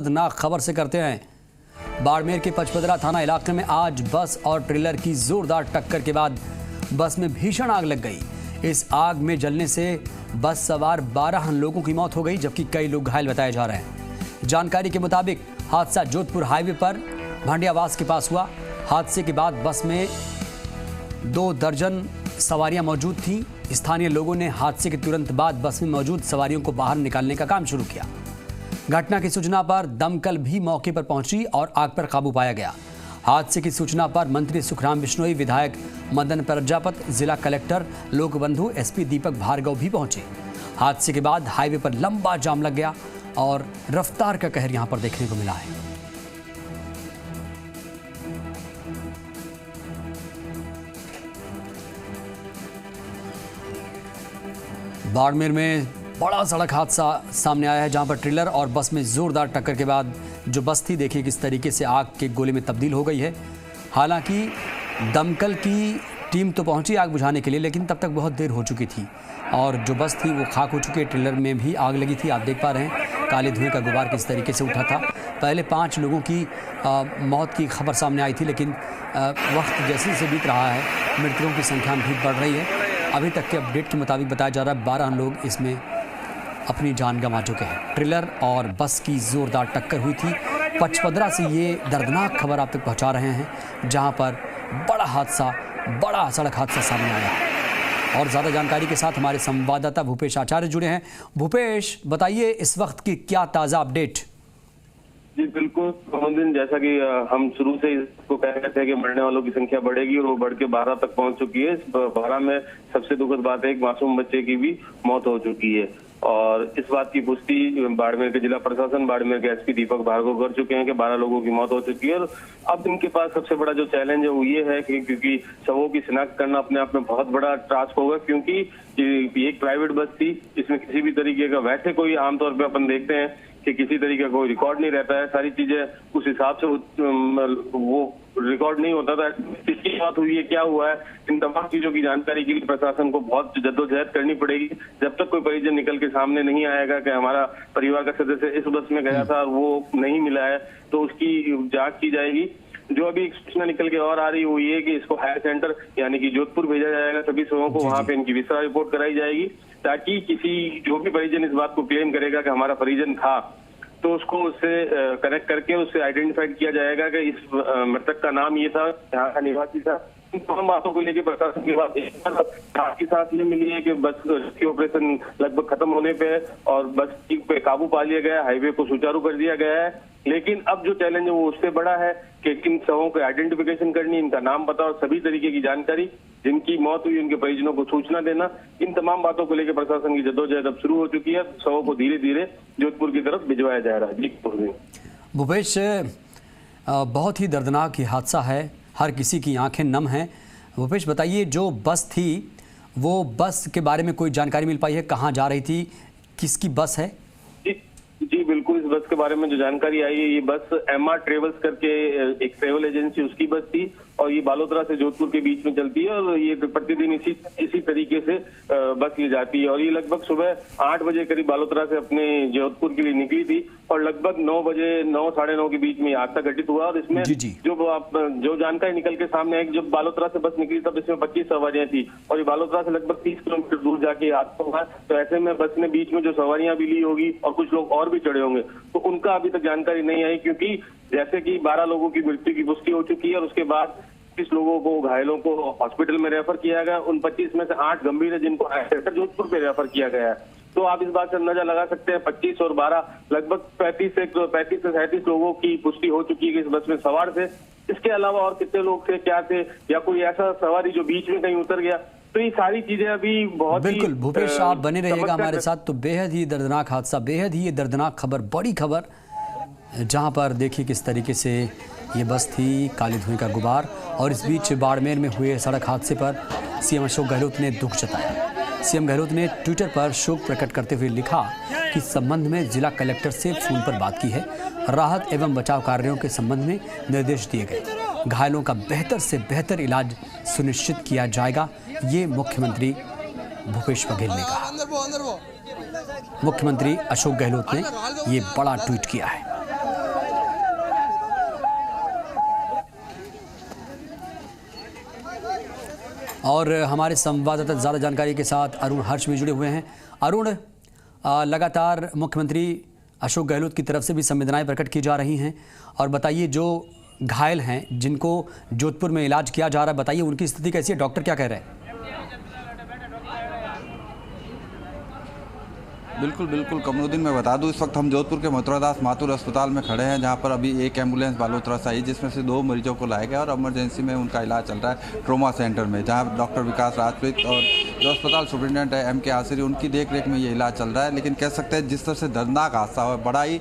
दर्दनाक खबर से करते हैं। बाड़मेर के पचपदरा थाना इलाके में आज बस और ट्रेलर की जोरदार टक्कर के बाद बस में भीषण आग लग गई। इस आग में जलने से बस सवार 12 लोगों की मौत हो गई, जबकि कई लोग घायल बताए जा रहे हैं। जानकारी के मुताबिक हादसा जोधपुर हाईवे पर भांडियावास के पास हुआ। हादसे के बाद बस में 2 दर्जन सवारियां मौजूद थीं। स्थानीय लोगों ने हादसे के तुरंत बाद बस में मौजूद सवारियों को बाहर निकालने का काम शुरू किया। घटना की सूचना पर दमकल भी मौके पर पहुंची और आग पर काबू पाया गया। हादसे की सूचना पर मंत्री सुखराम बिश्नोई, विधायक मदन प्रजापत, जिला कलेक्टर लोकबंधु, एसपी दीपक भार्गव भी पहुंचे। हादसे के बाद हाईवे पर लंबा जाम लग गया और रफ्तार का कहर यहां पर देखने को मिला है। बाड़मेर में बड़ा सड़क हादसा सामने आया है, जहां पर ट्रेलर और बस में जोरदार टक्कर के बाद जो बस थी, देखिए किस तरीके से आग के गोले में तब्दील हो गई है। हालांकि दमकल की टीम तो पहुंची आग बुझाने के लिए, लेकिन तब तक बहुत देर हो चुकी थी और जो बस थी वो खाक हो चुकी है। ट्रेलर में भी आग लगी थी। आप देख पा रहे हैं काले धुएं का गुबार किस तरीके से उठा था। पहले 5 लोगों की मौत की खबर सामने आई थी, लेकिन वक्त जैसे जैसे बीत रहा है मृतकों की संख्या भी बढ़ रही है। अभी तक के अपडेट के मुताबिक बताया जा रहा है 12 लोग इसमें अपनी जान गंवा चुके हैं। ट्रेलर और बस की जोरदार टक्कर हुई थी। पचपदरा से ये दर्दनाक खबर आप तक पहुंचा रहे हैं, जहां पर बड़ा सड़क हादसा सामने आया है। और ज़्यादा जानकारी के साथ हमारे संवाददाता भूपेश आचार्य जुड़े हैं। भूपेश, बताइए इस वक्त की क्या ताज़ा अपडेट? जी बिल्कुल दिन, जैसा कि हम शुरू से इसको कह रहे थे कि मरने वालों की संख्या बढ़ेगी और वो बढ़ के 12 तक पहुंच चुकी है। इस 12 में सबसे दुखद बात है, एक मासूम बच्चे की भी मौत हो चुकी है। और इस बात की पुष्टि बाड़मेर के जिला प्रशासन, बाड़मेर के एसपी दीपक भार्गव कर चुके हैं कि 12 लोगों की मौत हो चुकी है। और अब इनके पास सबसे बड़ा जो चैलेंज है वो ये है कि क्योंकि शवों की शिनाख्त करना अपने आप में बहुत बड़ा टास्क होगा, क्योंकि ये एक प्राइवेट बस थी, इसमें किसी भी तरीके का, वैसे कोई आमतौर पर अपन देखते हैं कि किसी तरीके का कोई रिकॉर्ड नहीं रहता है, सारी चीजें उस हिसाब से वो रिकॉर्ड नहीं होता था। किसकी बात हुई है, क्या हुआ है, इन तमाम चीजों की जानकारी के लिए प्रशासन को बहुत जद्दोजहद करनी पड़ेगी। जब तक कोई परिजन निकल के सामने नहीं आएगा कि हमारा परिवार का सदस्य इस बस में गया था और वो नहीं मिला है, तो उसकी जांच की जाएगी। जो अभी सूचना निकल के और आ रही हुई है कि इसको हायर सेंटर यानी कि जोधपुर भेजा जाएगा, सभी शवों को वहां पे इनकी विस्तार रिपोर्ट कराई जाएगी, ताकि किसी जो भी परिजन इस बात को क्लेम करेगा कि हमारा परिजन था, तो उसको उससे कनेक्ट करके उससे आइडेंटिफाइड किया जाएगा कि इस मृतक का नाम ये था, यहाँ का निवासी था। इन तमाम बातों को लेकर प्रशासन के बाद की साथ ये मिली है कि बस की ऑपरेशन लगभग खत्म होने पे है और बस पे काबू पा लिया गया है, हाईवे को सुचारू कर दिया गया है। लेकिन अब जो चैलेंज है वो उससे बड़ा है कि किन शवों को आइडेंटिफिकेशन करनी, इनका नाम पता और सभी तरीके की जानकारी, जिनकी मौत हुई उनके परिजनों को सूचना देना। इन तमाम बातों को लेकर प्रशासन की जद्दोजहद अब शुरू हो चुकी है। शवों को धीरे धीरे जोधपुर की तरफ भिजवाया जा रहा है। जी भूपेश, बहुत ही दर्दनाक ये हादसा है, हर किसी की आंखें नम हैं। भूपेश, बताइए जो बस थी वो बस के बारे में कोई जानकारी मिल पाई है? कहाँ जा रही थी, किसकी बस है? जी बिल्कुल, इस बस के बारे में जो जानकारी आई है, ये बस MR ट्रेवल्स करके एक ट्रेवल एजेंसी, उसकी बस थी और ये बालोतरा से जोधपुर के बीच में चलती है और ये प्रतिदिन इसी तरीके से बस ये जाती है। और ये लगभग सुबह 8 बजे करीब बालोतरा से अपने जोधपुर के लिए निकली थी और लगभग 9 बजे 9 साढ़े 9 के बीच में हादसा घटित हुआ। और इसमें जो जानकारी निकल के सामने आई, जब बालोतरा से बस निकली तब इसमें 25 सवारियां थी और ये बालोतरा से लगभग 30 किलोमीटर दूर जाके हादसा हुआ। तो ऐसे में बस ने बीच में जो सवारियां भी ली होगी और कुछ लोग और भी चढ़े होंगे, तो उनका अभी तक जानकारी नहीं आई, क्योंकि जैसे कि 12 लोगों की मृत्यु की पुष्टि हो चुकी है और उसके बाद 25 लोगों को, घायलों को हॉस्पिटल में रेफर किया गया। उन 25 में से 8 गंभीर है, जिनको जोधपुर पे रेफर किया गया है। तो आप इस बात से अंदाजा लगा सकते हैं 25 और 12 लगभग 35 से 37 लोगों की पुष्टि हो चुकी है कि इस बस में सवार थे। इसके अलावा और कितने लोग थे, क्या थे, या कोई ऐसा सवारी जो बीच में कहीं उतर गया, तो ये सारी चीजें अभी बहुत बिल्कुल भूपेश, आप बने रहिएगा हमारे साथ। तो बेहद ही दर्दनाक हादसा, बेहद ही ये दर्दनाक खबर, बड़ी खबर, जहां पर देखिए किस तरीके से ये बस थी, काले धुएं का गुबार। और इस बीच बाड़मेर में हुए सड़क हादसे पर सीएम अशोक गहलोत ने दुख जताया। सीएम गहलोत ने ट्विटर पर शोक प्रकट करते हुए लिखा कि इस संबंध में जिला कलेक्टर से फोन पर बात की है। राहत एवं बचाव कार्यों के संबंध में निर्देश दिए गए। घायलों का बेहतर से बेहतर इलाज सुनिश्चित किया जाएगा, ये मुख्यमंत्री भूपेश बघेल ने कहा। मुख्यमंत्री अशोक गहलोत ने ये बड़ा ट्वीट किया है। और हमारे संवाददाता ज़्यादा जानकारी के साथ अरुण हर्ष भी जुड़े हुए हैं। अरुण, लगातार मुख्यमंत्री अशोक गहलोत की तरफ से भी संवेदनाएं प्रकट की जा रही हैं, और बताइए जो घायल हैं जिनको जोधपुर में इलाज किया जा रहा है, बताइए उनकी स्थिति कैसी है, डॉक्टर क्या कह रहे हैं? बिल्कुल कमरुद्दीन, मैं बता दूं इस वक्त हम जोधपुर के मथुरादास माथुर अस्पताल में खड़े हैं, जहां पर अभी एक एम्बुलेंस बालोतरा से आई जिसमें से 2 मरीजों को लाया गया और इमरजेंसी में उनका इलाज चल रहा है ट्रोमा सेंटर में, जहां डॉक्टर विकास राजप्रीत और जो अस्पताल सुपरिटेंडेंट है MK आसिरी, उनकी देखरेख में ये इलाज चल रहा है। लेकिन कह सकते हैं जिस तरह से दर्दनाक हादसा हुआ, बड़ा ही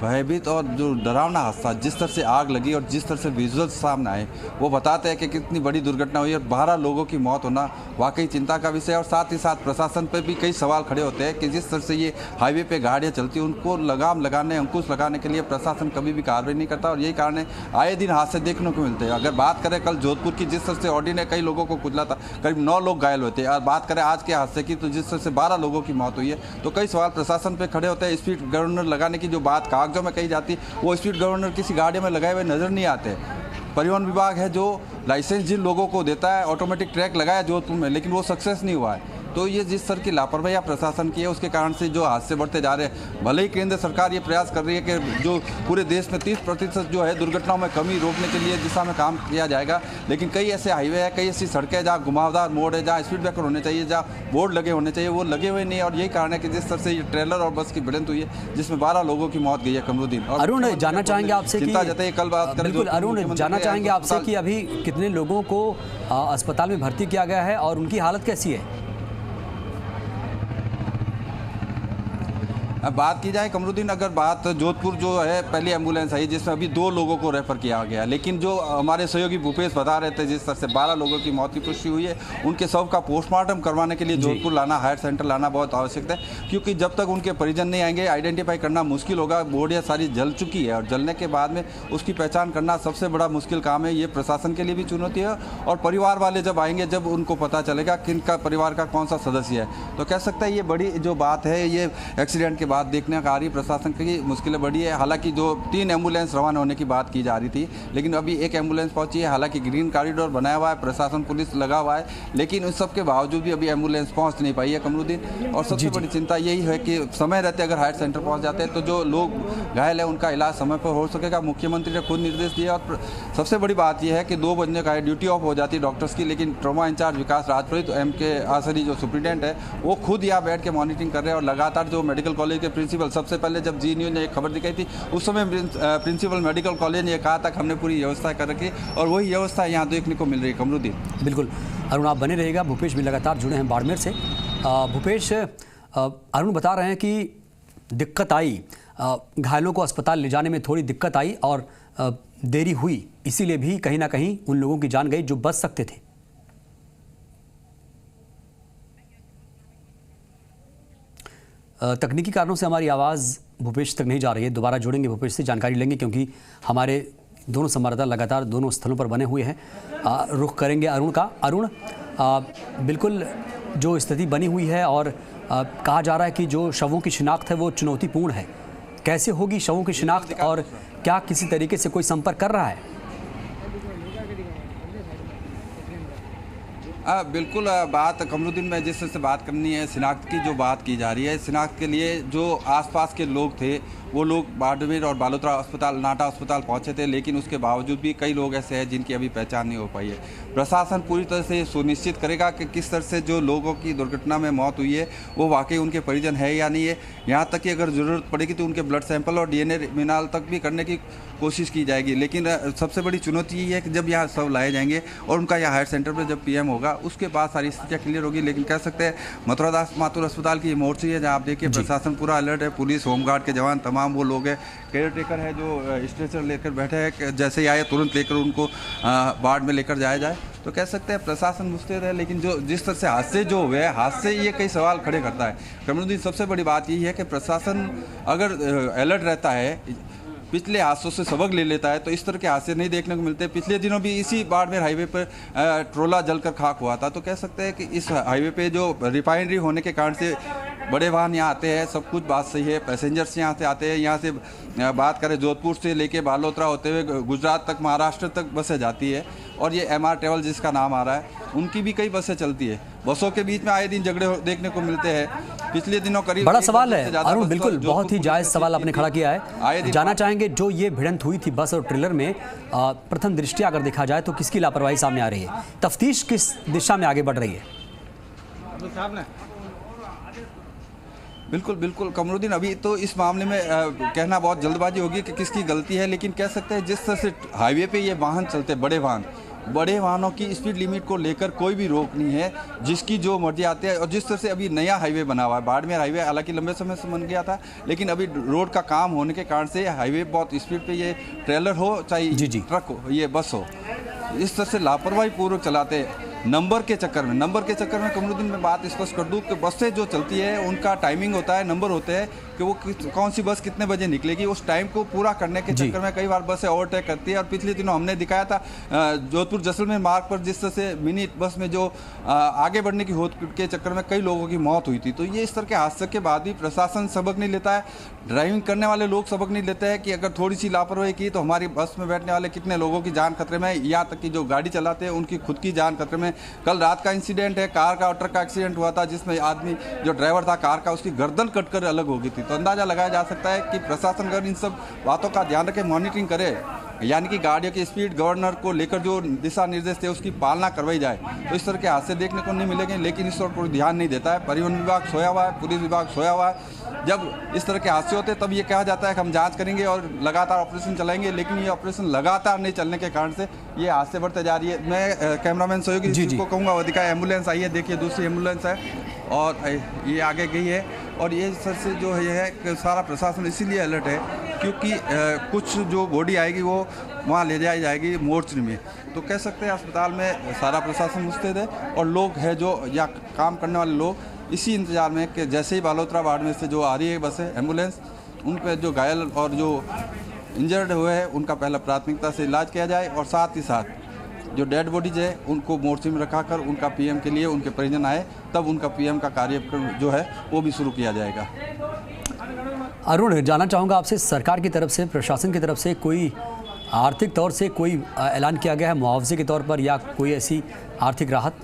भयभीत और जो डरावना हादसा, जिस तरह से आग लगी और जिस तरह से विजुअल सामने आए, वो बताते हैं कि कितनी बड़ी दुर्घटना हुई और 12 लोगों की मौत होना वाकई चिंता का विषय है। और साथ ही साथ प्रशासन पर भी कई सवाल खड़े होते हैं कि जिस तरह से ये हाईवे पे गाड़ियाँ चलती हैं, उनको लगाम लगाने, अंकुश लगाने के लिए प्रशासन कभी भी कार्रवाई नहीं करता, और यही कारण है आए दिन हादसे देखने को मिलते हैं। अगर बात करें कल जोधपुर की, जिस तरह से ऑडी ने कई लोगों को कुचला था, करीब 9 लोग घायल हुए थे, और बात करें आज के हादसे की तो जिस तरह से 12 लोगों की मौत हुई है, तो कई सवाल प्रशासन पे खड़े होते हैं। स्पीड गवर्नर लगाने की जो बात कागजों में कही जाती, वो स्पीड गवर्नर किसी गाड़ी में लगाए हुए नजर नहीं आते। परिवहन विभाग है जो लाइसेंस जिन लोगों को देता है, ऑटोमेटिक ट्रैक लगाया जोधपुर में, लेकिन वो सक्सेस नहीं हुआ है। तो ये जिस तरह की लापरवाही प्रशासन की है, उसके कारण से जो हादसे बढ़ते जा रहे हैं। भले ही केंद्र सरकार ये प्रयास कर रही है कि जो पूरे देश में 30% जो है दुर्घटनाओं में कमी रोकने के लिए दिशा में काम किया जाएगा, लेकिन कई ऐसे हाईवे है, कई ऐसी सड़कें जहाँ घुमावदार मोड़ है, जहाँ स्पीड ब्रेकर होने चाहिए, जहाँ बोर्ड लगे होने चाहिए, वो लगे हुए नहीं है। और यही कारण है कि जिस तरह से ये ट्रेलर और बस की भिड़ंत हुई है, जिसमें 12 लोगों की मौत गई है कमरुद्दीन। अरुण, जानना चाहेंगे आपसे चिंता जताई, कल बात करें। बिल्कुल अरुण, जानना चाहेंगे आपसे कि अभी कितने लोगों को अस्पताल में भर्ती किया गया है और उनकी हालत कैसी है? अब बात की जाए कमरुद्दीन, अगर बात जोधपुर जो है पहली एम्बुलेंस आई जिसमें अभी 2 लोगों को रेफर किया गया, लेकिन जो हमारे सहयोगी भूपेश बता रहे थे जिस तरह से 12 लोगों की मौत की पुष्टि हुई है, उनके शव का पोस्टमार्टम करवाने के लिए जोधपुर लाना, हायर सेंटर लाना बहुत आवश्यक है, क्योंकि जब तक उनके परिजन नहीं आएंगे आइडेंटिफाई करना मुश्किल होगा। बॉडियाँ सारी जल चुकी है और जलने के बाद में उसकी पहचान करना सबसे बड़ा मुश्किल काम है। ये प्रशासन के लिए भी चुनौती है, और परिवार वाले जब आएंगे, जब उनको पता चलेगा किन का परिवार का कौन सा सदस्य है, तो कह सकते हैं ये बड़ी जो बात है, ये एक्सीडेंट के बाद देखने का आ रही प्रशासन की मुश्किलें बढ़ी है। हालांकि जो 3 एम्बुलेंस रवाना होने की बात की जा रही थी, लेकिन अभी एक एम्बुलेंस पहुंची है। हालांकि ग्रीन कॉरिडोर बनाया हुआ है, प्रशासन पुलिस लगा हुआ है, लेकिन उस सब के बावजूद भी अभी एम्बुलेंस पहुंच नहीं पाई है कमरुद्दीन। और सबसे बड़ी चिंता यही है कि समय रहते अगर हायर सेंटर पहुँच जाते हैं तो जो लोग घायल है उनका इलाज समय पर हो सकेगा। मुख्यमंत्री ने खुद निर्देश दिया, और सबसे बड़ी बात यह है कि 2 बजने का ड्यूटी ऑफ हो जाती है डॉक्टर्स की, लेकिन ट्रॉमा इंचार्ज विकास राजप्रीत, MK आसरी जो सुप्रिटेंडेंट है, वो खुद यहाँ बैठ के मॉनिटरिंग कर रहे हैं। और लगातार जो मेडिकल कॉलेज के प्रिंसिपल, सबसे पहले जब जी न्यूज़ ने एक खबर दिखाई थी, उस समय प्रिंसिपल मेडिकल कॉलेज ने यह कहा था कि हमने पूरी व्यवस्था कर रखी, और वही व्यवस्था यहाँ देखने को मिल रही है कमरुद्दीन। बिल्कुल अरुण, आप बने रहिएगा। भूपेश भी लगातार जुड़े हैं बाड़मेर से। भूपेश, अरुण बता रहे हैं कि दिक्कत आई, घायलों को अस्पताल ले जाने में थोड़ी दिक्कत आई और देरी हुई, इसीलिए भी कहीं ना कहीं उन लोगों की जान गई जो बच सकते थे। तकनीकी कारणों से हमारी आवाज़ भूपेश तक नहीं जा रही है, दोबारा जोड़ेंगे भूपेश से, जानकारी लेंगे, क्योंकि हमारे दोनों संवाददाता लगातार दोनों स्थलों पर बने हुए हैं। रुख करेंगे अरुण का। अरुण, बिल्कुल जो स्थिति बनी हुई है, और कहा जा रहा है कि जो शवों की शिनाख्त है वो चुनौतीपूर्ण है, कैसे होगी शवों की शिनाख्त, और क्या किसी तरीके से कोई संपर्क कर रहा है? बिल्कुल, बात कमरुद्दीन में जिस तरह से बात करनी है, शिनाख्त की जो बात की जा रही है, शिनाख्त के लिए जो आसपास के लोग थे वो लोग बाड़मेर और बालोतरा अस्पताल, नाटा अस्पताल पहुंचे थे, लेकिन उसके बावजूद भी कई लोग ऐसे हैं जिनकी अभी पहचान नहीं हो पाई है। प्रशासन पूरी तरह से सुनिश्चित करेगा कि किस तरह से जो लोगों की दुर्घटना में मौत हुई है वो वाकई उनके परिजन है या नहीं है। यहाँ तक कि अगर ज़रूरत पड़ेगी तो उनके ब्लड सैंपल और DNA मिनाल तक भी करने की कोशिश की जाएगी। लेकिन सबसे बड़ी चुनौती ये है कि जब यहाँ सब लाए जाएंगे और उनका यहाँ हायर सेंटर पर जब PM होगा, उसके बाद सारी स्थितियाँ क्लियर होगी। लेकिन कह सकते हैं मथुरादास माथुर अस्पताल की ये मोर्ची है जहाँ आप देखिए प्रशासन पूरा अलर्ट है, पुलिस, होमगार्ड के जवान, तमाम वो लोग हैं, केयर टेकर है जो स्ट्रेचर लेकर बैठे हैं, जैसे ही आए तुरंत लेकर उनको वार्ड में लेकर जाया जाए। तो कह सकते हैं प्रशासन मुस्तैद है, लेकिन जो जिस तरह से हादसे जो हुए हैं, हादसे ये कई सवाल खड़े करता है। कमरुद्दीन, सबसे बड़ी बात यही है कि प्रशासन अगर अलर्ट रहता है, पिछले हादसों से सबक ले लेता है, तो इस तरह के हादसे नहीं देखने को मिलते। पिछले दिनों भी इसी बाड़मेर हाईवे पर ट्रोला जलकर खाक हुआ था। तो कह सकते हैं कि इस हाईवे पे जो रिफाइनरी होने के कारण से बड़े वाहन यहाँ आते हैं, सब कुछ बात सही है। पैसेंजर्स यहाँ से आते हैं, यहाँ से बात करें जोधपुर से लेके बालोतरा होते हुए गुजरात तक, महाराष्ट्र तक बसें जाती है। और ये MR ट्रेवल जिसका नाम आ रहा है, उनकी भी कई बसें चलती है। बसों के बीच में आए दिन झगड़े देखने को मिलते हैं। पिछले दिनों करीब बड़ा सवाल है अरुण, बिल्कुल बहुत ही जायज़ सवाल आपने खड़ा किया है। जानना चाहेंगे जो ये भिड़ंत हुई थी बस और ट्रेलर में, प्रथम दृष्टया अगर देखा जाए तो किसकी लापरवाही सामने आ रही है? तफ्तीश किस दिशा में आगे बढ़ रही है? बिल्कुल बिल्कुल कमरुद्दीन, अभी तो इस मामले में कहना बहुत जल्दबाजी होगी कि किसकी गलती है, लेकिन कह सकते हैं जिस तरह से हाईवे पे ये वाहन चलते, बड़े वाहनों की स्पीड लिमिट को लेकर कोई भी रोक नहीं है, जिसकी जो मर्जी आती है। और जिस तरह से अभी नया हाईवे बना हुआ है, बाड़मेर हाईवे, हालांकि लंबे समय से बन गया था, लेकिन अभी रोड का काम होने के कारण से हाईवे बहुत स्पीड पे ये ट्रेलर हो चाहे ट्रक हो, ये बस हो, इस तरह से लापरवाही पूर्वक चलाते हैं। नंबर के चक्कर में कमरुद्दीन मैं बात स्पष्ट कर दूं कि बसें जो चलती है उनका टाइमिंग होता है, नंबर होते हैं कि वो कौन सी बस कितने बजे निकलेगी। उस टाइम को पूरा करने के चक्कर में कई बार बसें ओवरटेक करती है। और पिछले दिनों हमने दिखाया था जोधपुर जैसलमेर मार्ग पर जिस तरह से मिनी बस में जो आगे बढ़ने की होड़ के चक्कर में कई लोगों की मौत हुई थी। तो ये इस तरह के हादसे के बाद भी प्रशासन सबक नहीं लेता है, ड्राइविंग करने वाले लोग सबक नहीं लेते हैं कि अगर थोड़ी सी लापरवाही की तो हमारी बस में बैठने वाले कितने लोगों की जान खतरे में, यहाँ तक कि जो गाड़ी चलाते हैं उनकी खुद की जान खतरे में। कल रात का इंसिडेंट है, कार का और ट्रक का एक्सीडेंट हुआ था, जिसमें आदमी जो ड्राइवर था कार का, उसकी गर्दन कटकर अलग हो गई थी। तो अंदाजा लगाया जा सकता है कि प्रशासन अगर इन सब बातों का ध्यान रखे, मॉनिटरिंग करे, यानी कि गाड़ियों की स्पीड गवर्नर को लेकर जो दिशा निर्देश थे उसकी पालना करवाई जाए, तो इस तरह के हादसे देखने को नहीं मिलेंगे। लेकिन इस पर कोई ध्यान नहीं देता है। परिवहन विभाग सोया हुआ है, पुलिस विभाग सोया हुआ है। जब इस तरह के हादसे होते हैं तब ये कहा जाता है कि हम जांच करेंगे और लगातार ऑपरेशन चलाएंगे, लेकिन ये ऑपरेशन लगातार नहीं चलने के कारण से ये हादसे बढ़ते जा रही है। मैं कैमरामैन सहयोगी को कहूँगा वो दिखाए, एम्बुलेंस आई है, देखिए दूसरी एम्बुलेंस है और ये आगे गई है। और ये सर से जो है कि सारा प्रशासन इसीलिए अलर्ट है क्योंकि कुछ जो बॉडी आएगी वो वहाँ ले जाई जाएगी मोर्चरी में। तो कह सकते हैं अस्पताल में सारा प्रशासन मुस्तैद है और लोग हैं जो या काम करने वाले लोग इसी इंतजार में कि जैसे ही बालोतरा बाड़मेर से जो आ रही है बसें, एम्बुलेंस, उन पर जो घायल और जो इंजर्ड हुए हैं उनका पहला प्राथमिकता से इलाज किया जाए और साथ ही साथ जो डेड बॉडीज है उनको मोर्चे में रखाकर उनका PM के लिए उनके परिजन आए, तब उनका PM का कार्यक्रम जो है वो भी शुरू किया जाएगा। अरुण, जानना चाहूँगा आपसे, सरकार की तरफ से, प्रशासन की तरफ से कोई आर्थिक तौर से कोई ऐलान किया गया है मुआवजे के तौर पर या कोई ऐसी आर्थिक राहत?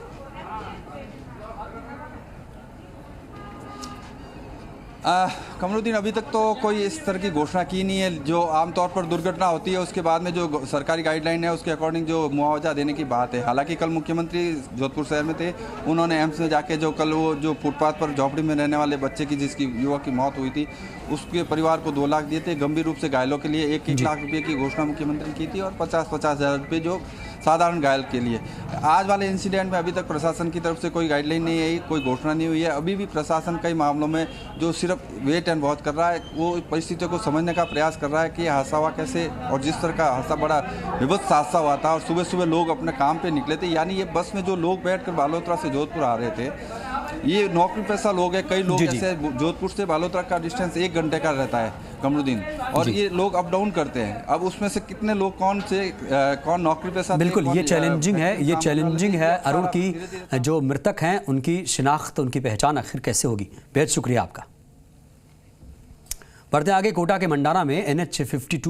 कमरुद्दीन, अभी तक तो कोई इस तरह की घोषणा की नहीं है। जो आमतौर पर दुर्घटना होती है उसके बाद में जो सरकारी गाइडलाइन है उसके अकॉर्डिंग जो मुआवजा देने की बात है। हालांकि कल मुख्यमंत्री जोधपुर शहर में थे, उन्होंने एम्स में जाके जो कल वो जो फुटपाथ पर झोपड़ी में रहने वाले बच्चे की जिसकी युवक की मौत हुई थी उसके परिवार को 2 लाख दिए थे। गंभीर रूप से घायलों के लिए 1-1 लाख रुपये की घोषणा मुख्यमंत्री की थी और 50-50 हज़ार रुपये जो साधारण घायल के लिए। आज वाले इंसिडेंट में अभी तक प्रशासन की तरफ से कोई गाइडलाइन नहीं आई, कोई घोषणा नहीं हुई है। अभी भी प्रशासन कई मामलों में जो सिर्फ वेट एंड वॉच कर रहा है, वो परिस्थितियों को समझने का प्रयास कर रहा है कि हादसा हुआ कैसे। और जिस तरह का हादसा, बड़ा विभत्स हादसा हुआ था और सुबह सुबह लोग अपने काम पे निकले थे, यानी ये बस में जो लोग बैठकर बालोतरा से जोधपुर आ रहे थे, ये नौकरी पेशा लोग हैं। कई लोग ऐसे जोधपुर से बालोतरा का डिस्टेंस 1 घंटे का रहता है कमरुद्दीन, और ये लोग अप डाउन करते हैं। अब उसमें से कितने लोग कौन नौकरी पेशा, बिल्कुल ये चैलेंजिंग है अरुण की जो मृतक हैं उनकी शिनाख्त, उनकी पहचान आखिर कैसे होगी। बेहद शुक्रिया आपका। बढ़ते आगे, कोटा के मंडाना में NH 52